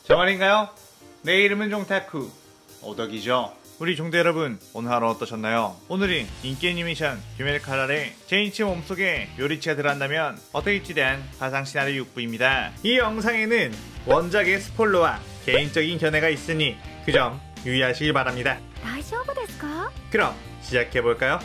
저 말인가요? 내 이름은 종타쿠 오덕이죠. 우리 종대 여러분, 오늘 하루 어떠셨나요? 오늘은 인기 애니메이션 규메르카라의 제니치 몸속에 요리치가 들어간다면 어떨지에 대한 가상 시나리오 6부입니다. 이 영상에는 원작의 스포일러와 개인적인 견해가 있으니 그 점 유의하시길 바랍니다. 大丈夫ですか? 그럼 시작해볼까요?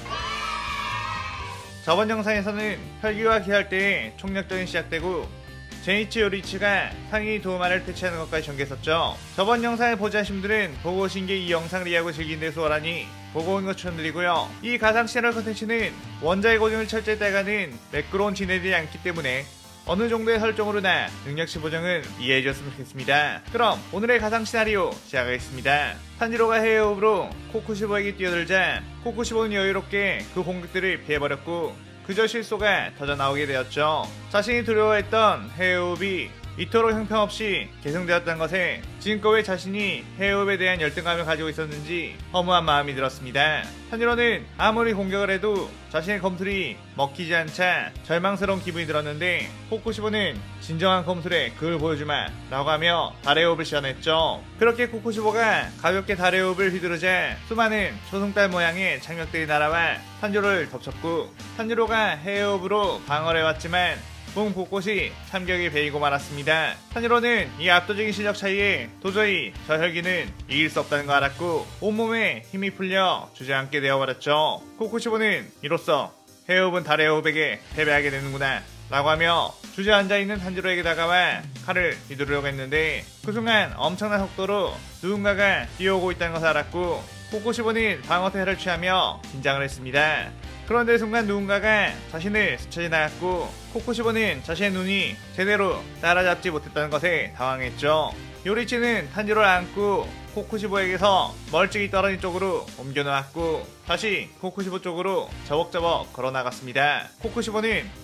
저번 영상에서는 혈기와 기할 때의 총력전이 시작되고 제니치 요리치가 상위 도마를 퇴치하는 것까지 전개했었죠. 저번 영상을 보지 하신 분들은 보고 오신 게 이 영상을 이해하고 즐긴 데 수월하니 보고 온 것 추천드리고요. 이 가상 시나리오 컨텐츠는 원작의 고증을 철저히 따가는 매끄러운 진행되지 않기 때문에 어느 정도의 설정으로나 능력치 보정은 이해해줬으면 좋겠습니다. 그럼 오늘의 가상 시나리오 시작하겠습니다. 탄지로가 해외호흡으로 코쿠시보에게 뛰어들자 코쿠시보는 여유롭게 그 공격들을 피해버렸고 그저 실소가 터져나오게 되었죠. 자신이 두려워했던 해외호흡이 이토록 형편없이 계승되었다는 것에 지금껏 왜 자신이 해외호흡에 대한 열등감을 가지고 있었는지 허무한 마음이 들었습니다. 탄지로는 아무리 공격을 해도 자신의 검술이 먹히지 않자 절망스러운 기분이 들었는데 코쿠시보는 진정한 검술에 그걸 보여주마 라고 하며 달의 호흡을 시연했죠. 그렇게 코쿠시보가 가볍게 달의 호흡을 휘두르자 수많은 초승달 모양의 장벽들이 날아와 탄지로를 덮쳤고 탄지로가 해외호흡으로 방어를 해왔지만 몸 곳곳이 참격이 베이고 말았습니다. 탄지로는 이 압도적인 실력 차이에 도저히 저 혈기는 이길 수 없다는 걸 알았고 온몸에 힘이 풀려 주저앉게 되어버렸죠. 코쿠시보는 이로써 해외호흡은 달의 호흡에게 패배하게 되는구나 라고 하며 주저앉아있는 탄지로에게 다가와 칼을 휘두르려고 했는데 그 순간 엄청난 속도로 누군가가 뛰어오고 있다는 것을 알았고 코쿠시보는 방어 태세를 취하며 긴장을 했습니다. 그런데 순간 누군가가 자신을 스쳐 지나갔고 코쿠시보는 자신의 눈이 제대로 따라잡지 못했다는 것에 당황했죠. 요리치는 탄지로를 안고 코쿠시보에게서 멀찍이 떨어진 쪽으로 옮겨놓았고 다시 코쿠시보 쪽으로 저벅저벅 걸어나갔습니다. 코쿠시보는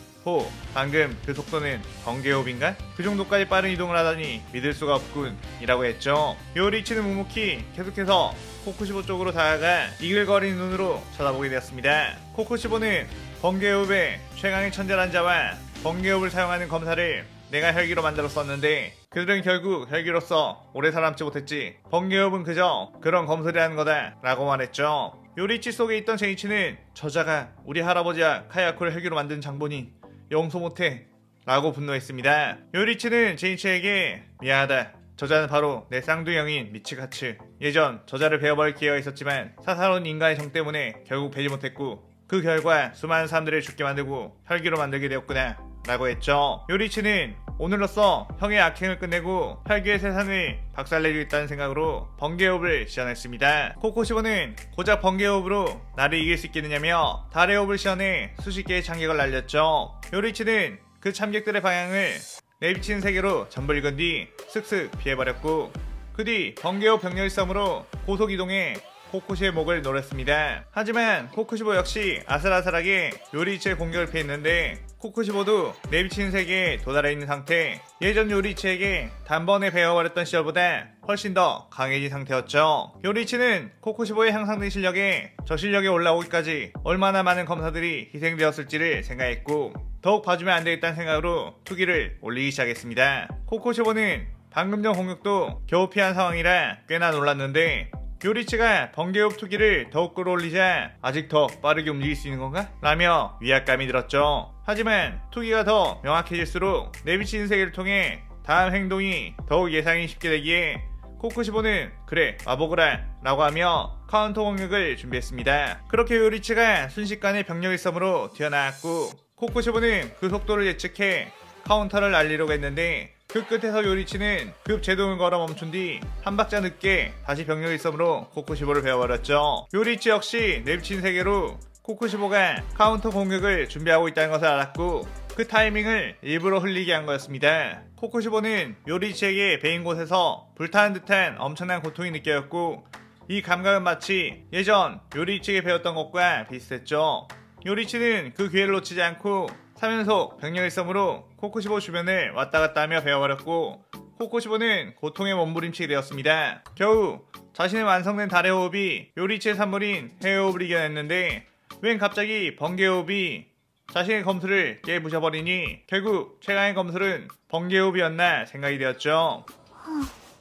방금 그 속도는 번개호흡인가? 그 정도까지 빠른 이동을 하다니 믿을 수가 없군 이라고 했죠. 요리치는 묵묵히 계속해서 코쿠시보 쪽으로 다가가 이글거리는 눈으로 쳐다보게 되었습니다. 코쿠시보는 번개호흡의 최강의 천재란 자와 번개호흡을 사용하는 검사를 내가 혈기로 만들었었는데 그들은 결국 혈기로서 오래 살아남지 못했지. 번개호흡은 그저 그런 검술이라는 거다 라고 말했죠. 요리치 속에 있던 제니치는 저자가 우리 할아버지와 카야코를 혈기로 만든 장본인 용서 못해 라고 분노했습니다. 요리치는 제니치에게 미안하다. 저자는 바로 내 쌍둥이형인 미치가츠. 예전 저자를 베어버릴 기회가 있었지만 사사로운 인간의 정 때문에 결국 베지 못했고 그 결과 수많은 사람들을 죽게 만들고 혈기로 만들게 되었구나 라고 했죠. 요리치는 오늘로써 형의 악행을 끝내고 혈기의 세상을 박살내주겠다는 생각으로 번개호흡을 시연했습니다. 코쿠시보는 고작 번개호흡으로 나를 이길 수 있겠느냐며 달의 호흡을 시연해 수십 개의 참격을 날렸죠. 요리치는 그 참격들의 방향을 내비치는 세계로 전부 읽은 뒤 슥슥 피해버렸고 그 뒤 번개호흡 병렬 싸움으로 고속이동해 코쿠시의 목을 노렸습니다. 하지만 코쿠시보 역시 아슬아슬하게 요리치의 공격을 피했는데 코쿠시보도 내비치는 세계에 도달해 있는 상태, 예전 요리치에게 단번에 베어버렸던 시절보다 훨씬 더 강해진 상태였죠. 요리치는 코쿠시보의 향상된 실력에 저 실력에 올라오기까지 얼마나 많은 검사들이 희생되었을지를 생각했고 더욱 봐주면 안되겠다는 생각으로 투기를 올리기 시작했습니다. 코쿠시보는 방금 전 공격도 겨우 피한 상황이라 꽤나 놀랐는데 요리치가 번개호흡 투기를 더욱 끌어올리자 아직 더 빠르게 움직일 수 있는 건가? 라며 위압감이 들었죠. 하지만 투기가 더 명확해질수록 내비치는 세계를 통해 다음 행동이 더욱 예상이 쉽게 되기에 코쿠시보는 그래 와보거라 라고 하며 카운터 공격을 준비했습니다. 그렇게 요리치가 순식간에 병력 일섬으로 튀어나왔고 코쿠시보는 그 속도를 예측해 카운터를 날리려고 했는데 그 끝에서 요리치는 급 제동을 걸어 멈춘 뒤 한 박자 늦게 다시 병력 일섬으로 코쿠시보를 베어버렸죠. 요리치 역시 내비친 세계로 코쿠시보가 카운터 공격을 준비하고 있다는 것을 알았고 그 타이밍을 일부러 흘리게 한 거였습니다. 코쿠시보는 요리치에게 베인 곳에서 불타는 듯한 엄청난 고통이 느껴졌고 이 감각은 마치 예전 요리치에게 배웠던 것과 비슷했죠. 요리치는 그 기회를 놓치지 않고 3연속 병력 일섬으로 코쿠시보 주변을 왔다갔다 하며 베어버렸고 코쿠시보는 고통에 몸부림치게 되었습니다. 겨우 자신의 완성된 달의 호흡이 요리치의 산물인 해외호흡을 이겨냈는데 웬 갑자기 번개호흡이 자신의 검술을 깨부셔버리니 결국 최강의 검술은 번개호흡이었나 생각이 되었죠.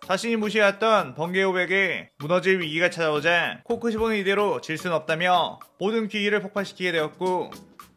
자신이 무시해왔던 번개호백에 무너질 위기가 찾아오자 코쿠시보는 이대로 질 순 없다며 모든 기기를 폭파시키게 되었고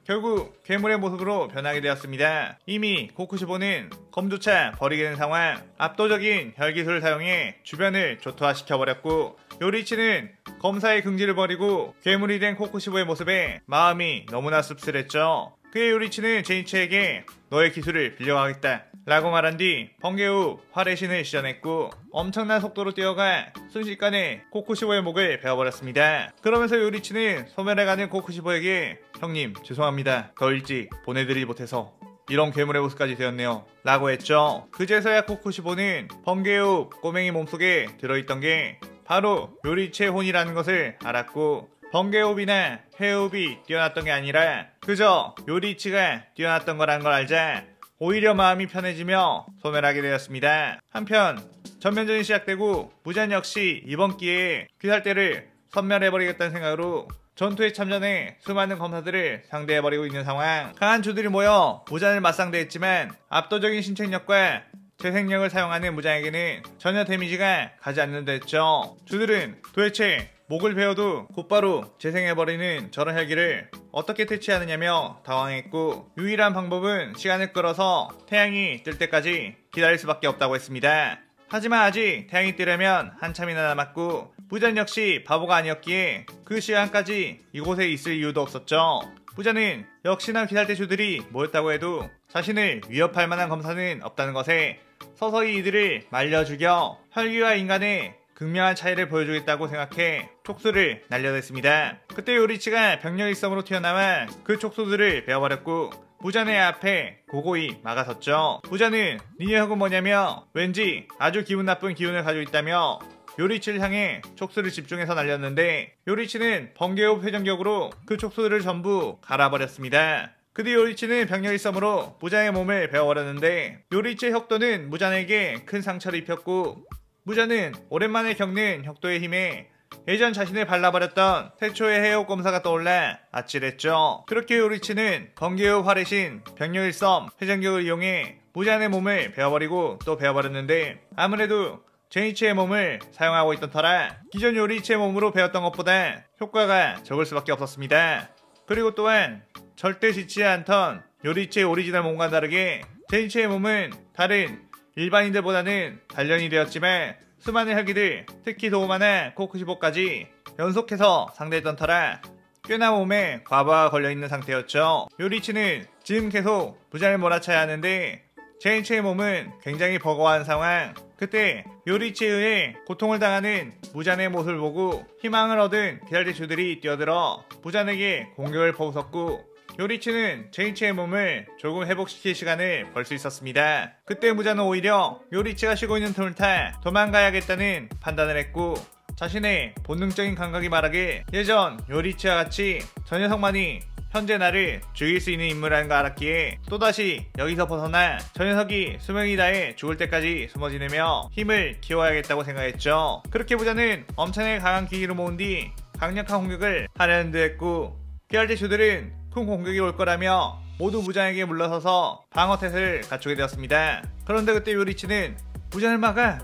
결국 괴물의 모습으로 변하게 되었습니다. 이미 코쿠시보는 검조차 버리게 된 상황, 압도적인 혈기술을 사용해 주변을 조토화시켜버렸고 요리치는 검사의 긍지를 버리고 괴물이 된 코쿠시보의 모습에 마음이 너무나 씁쓸했죠. 그의 요리치는 제니치에게 너의 기술을 빌려가겠다 라고 말한 뒤 번개 후 활의 신을 시전했고 엄청난 속도로 뛰어가 순식간에 코쿠시보의 목을 베어버렸습니다. 그러면서 요리치는 소멸해가는 코쿠시보에게 형님 죄송합니다. 더 일찍 보내드리지 못해서 이런 괴물의 모습까지 되었네요 라고 했죠. 그제서야 코쿠시보는 번개 후 꼬맹이 몸속에 들어있던 게 바로 요리치의 혼이라는 것을 알았고 번개호흡이나 해호흡이 뛰어났던 게 아니라 그저 요리치가 뛰어났던 거라는 걸 알자 오히려 마음이 편해지며 소멸하게 되었습니다. 한편 전면전이 시작되고 무잔 역시 이번 기회에 귀살대를 섬멸해버리겠다는 생각으로 전투에 참전해 수많은 검사들을 상대해버리고 있는 상황. 강한 주들이 모여 무잔을 맞상대했지만 압도적인 신체력과 재생력을 사용하는 무장에게는 전혀 데미지가 가지 않는 데 했죠. 주들은 도대체 목을 베어도 곧바로 재생해버리는 저런 혈기를 어떻게 퇴치하느냐며 당황했고 유일한 방법은 시간을 끌어서 태양이 뜰 때까지 기다릴 수밖에 없다고 했습니다. 하지만 아직 태양이 뜨려면 한참이나 남았고 무잔 역시 바보가 아니었기에 그 시간까지 이곳에 있을 이유도 없었죠. 무잔은 역시나 귀살대주들이 모였다고 해도 자신을 위협할 만한 검사는 없다는 것에 서서히 이들을 말려 죽여 혈기와 인간의 극명한 차이를 보여주겠다고 생각해 촉수를 날려댔습니다. 그때 요리치가 병력 일섬으로 튀어나와 그 촉수들을 베어버렸고 무잔의 앞에 고고히 막아섰죠. 무잔은 니네 혁은 뭐냐며 왠지 아주 기분 나쁜 기운을 가지고 있다며 요리치를 향해 촉수를 집중해서 날렸는데 요리치는 번개호흡 회전격으로 그 촉수들을 전부 갈아버렸습니다. 그 뒤 요리치는 병력 일섬으로 무잔의 몸을 베어버렸는데 요리치의 혁도는 무잔에게 큰 상처를 입혔고 무잔은 오랜만에 겪는 혁도의 힘에 예전 자신을 발라버렸던 태초의 해옥 검사가 떠올라 아찔했죠. 그렇게 요리치는 번개호 활의 신 병력일섬 회전격을 이용해 무잔의 몸을 베어버리고 또 베어버렸는데 아무래도 제니치의 몸을 사용하고 있던 터라 기존 요리치의 몸으로 베었던 것보다 효과가 적을 수밖에 없었습니다. 그리고 또한 절대 지치지 않던 요리치의 오리지널 몸과 다르게 제니치의 몸은 다른 일반인들보다는 단련이 되었지만 수많은 혈기들, 특히 도우마나 코쿠시보까지 연속해서 상대했던 터라 꽤나 몸에 과부하가 걸려있는 상태였죠. 요리치는 지금 계속 무장을 몰아쳐야 하는데 제니치의 몸은 굉장히 버거워한 상황. 그때 요리치에 의해 고통을 당하는 무잔의 모습을 보고 희망을 얻은 귀살대주들이 뛰어들어 무잔에게 공격을 퍼붓었고 요리치는 제니치의 몸을 조금 회복시킬 시간을 벌 수 있었습니다. 그때 무잔은 오히려 요리치가 쉬고 있는 틈을 타 도망가야겠다는 판단을 했고 자신의 본능적인 감각이 말하길 예전 요리치와 같이 저 녀석만이 현재 나를 죽일 수 있는 인물이라는 걸 알았기에 또다시 여기서 벗어나 저 녀석이 수명이 다해 죽을 때까지 숨어 지내며 힘을 키워야겠다고 생각했죠. 그렇게 무잔은 엄청나게 강한 기기를 모은 뒤 강력한 공격을 하려는 듯 했고 귀살대주들은 큰 공격이 올 거라며 모두 무잔에게 물러서서 방어태세를 갖추게 되었습니다. 그런데 그때 요리치는 무잔을 막아!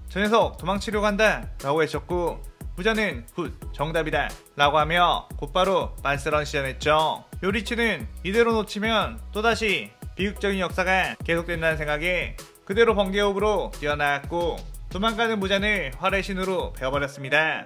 저 녀석 도망치려고 한다! 라고 외쳤고 무잔은 훗 정답이다 라고 하며 곧바로 빤스런 시전했죠. 요리치는 이대로 놓치면 또다시 비극적인 역사가 계속된다는 생각에 그대로 번개호흡으로 뛰어나갔고 도망가는 무잔을 활의 신으로 베어버렸습니다.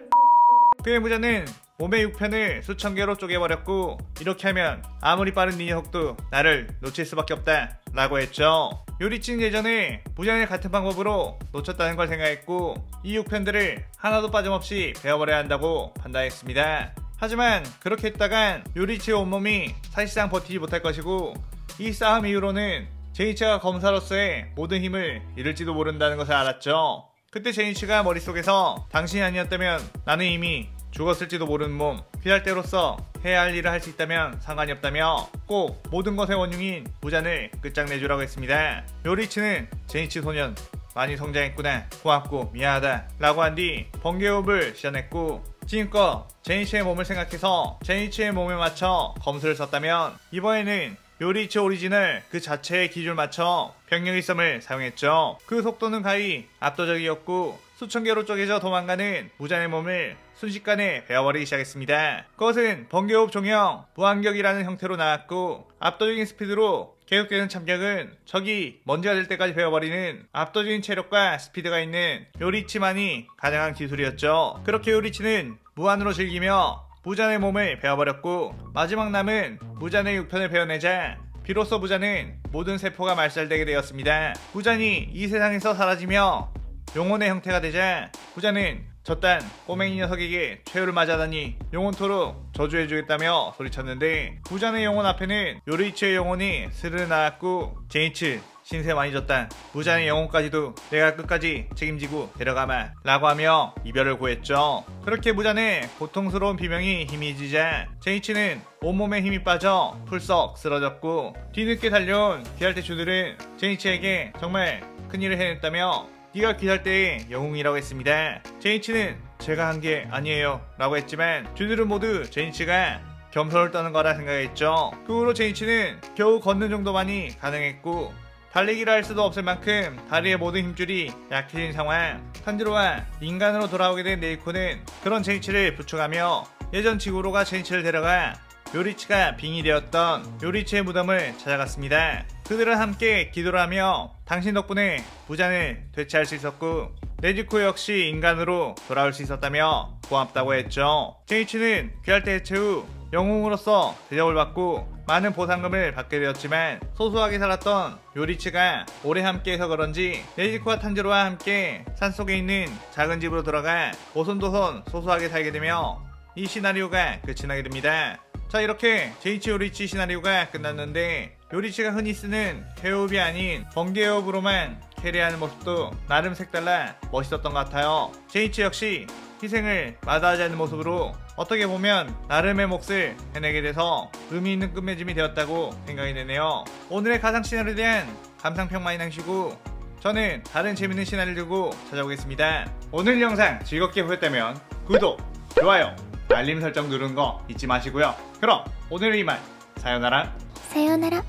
그의 무잔은 몸의 6편을 수천 개로 쪼개버렸고 이렇게 하면 아무리 빠른 니 녀석도 나를 놓칠 수밖에 없다 라고 했죠. 요리치는 예전에 무잔을 같은 방법으로 놓쳤다는 걸 생각했고 이 6편들을 하나도 빠짐없이 베어버려야 한다고 판단했습니다. 하지만 그렇게 했다간 요리치의 온몸이 사실상 버티지 못할 것이고 이 싸움 이후로는 제니치가 검사로서의 모든 힘을 잃을지도 모른다는 것을 알았죠. 그때 제니치가 머릿속에서 당신이 아니었다면 나는 이미 죽었을지도 모르는 몸, 귀살대로서 해야 할 일을 할 수 있다면 상관이 없다며 꼭 모든 것의 원흉인 무잔을 끝장내주라고 했습니다. 요리치는 제니치 소년 많이 성장했구나, 고맙고 미안하다 라고 한 뒤 번개호흡을 시전했고 지금껏 제니치의 몸을 생각해서 제니치의 몸에 맞춰 검수를 썼다면 이번에는 요리치 오리지널 그 자체의 기준을 맞춰 병력일섬을 사용했죠. 그 속도는 가히 압도적이었고 수천 개로 쪼개져 도망가는 무잔의 몸을 순식간에 베어버리기 시작했습니다. 그것은 번개호흡 종형 무한격이라는 형태로 나왔고 압도적인 스피드로 계속되는 참격은 적이 먼지가 될 때까지 베어버리는 압도적인 체력과 스피드가 있는 요리치만이 가능한 기술이었죠. 그렇게 요리치는 무한으로 즐기며 무잔의 몸을 베어버렸고 마지막 남은 무잔의 육편을 베어내자 비로소 무잔은 모든 세포가 말살되게 되었습니다. 무잔이 이 세상에서 사라지며 영혼의 형태가 되자 무잔은 저딴 꼬맹이 녀석에게 최후를 맞아다니 영혼토록 저주해주겠다며 소리쳤는데 무잔의 영혼 앞에는 요리치의 영혼이 스르르 나왔고 제니츠 신세 많이 졌다. 무잔의 영혼까지도 내가 끝까지 책임지고 데려가마 라고 하며 이별을 고했죠. 그렇게 무잔의 고통스러운 비명이 희미해지자 제니츠는 온몸에 힘이 빠져 풀썩 쓰러졌고 뒤늦게 달려온 귀할대 주들은 제니츠에게 정말 큰일을 해냈다며 네가 귀할 때의 영웅이라고 했습니다. 제니츠는 제가 한 게 아니에요 라고 했지만 주들은 모두 제니츠가 겸손을 떠는 거라 생각했죠. 그 후로 제니츠는 겨우 걷는 정도만이 가능했고 달리기를 할 수도 없을 만큼 다리의 모든 힘줄이 약해진 상황. 탄지로와 인간으로 돌아오게 된 네이코는 그런 제니츠를 부축하며 예전 지구로가 제니츠를 데려가 요리치가 빙이 되었던 요리치의 무덤을 찾아갔습니다. 그들은 함께 기도를 하며 당신 덕분에 무잔을 되찾을 수 있었고 네즈코 역시 인간으로 돌아올 수 있었다며 고맙다고 했죠. 제니치는 귀할대 해체 후 영웅으로서 대접을 받고 많은 보상금을 받게 되었지만 소소하게 살았던 요리치가 오래 함께해서 그런지 네즈코와 탄지로와 함께 산속에 있는 작은 집으로 들어가 오손도손 소소하게 살게 되며 이 시나리오가 끝이 나게 됩니다. 자, 이렇게 제이치 요리치 시나리오가 끝났는데 요리치가 흔히 쓰는 해호흡이 아닌 번개호흡으로만 캐리하는 모습도 나름 색달라 멋있었던 것 같아요. 제이치 역시 희생을 마다하지 않는 모습으로 어떻게 보면 나름의 몫을 해내게 돼서 의미 있는 끝맺음이 되었다고 생각이 되네요. 오늘의 가상 시나리오에 대한 감상평 많이 남기시고 저는 다른 재밌는 시나리오를 들고 찾아오겠습니다. 오늘 영상 즐겁게 보셨다면 구독, 좋아요, 알림 설정 누르는 거 잊지 마시고요. 그럼 오늘은 이만 사요나라. 사요나라.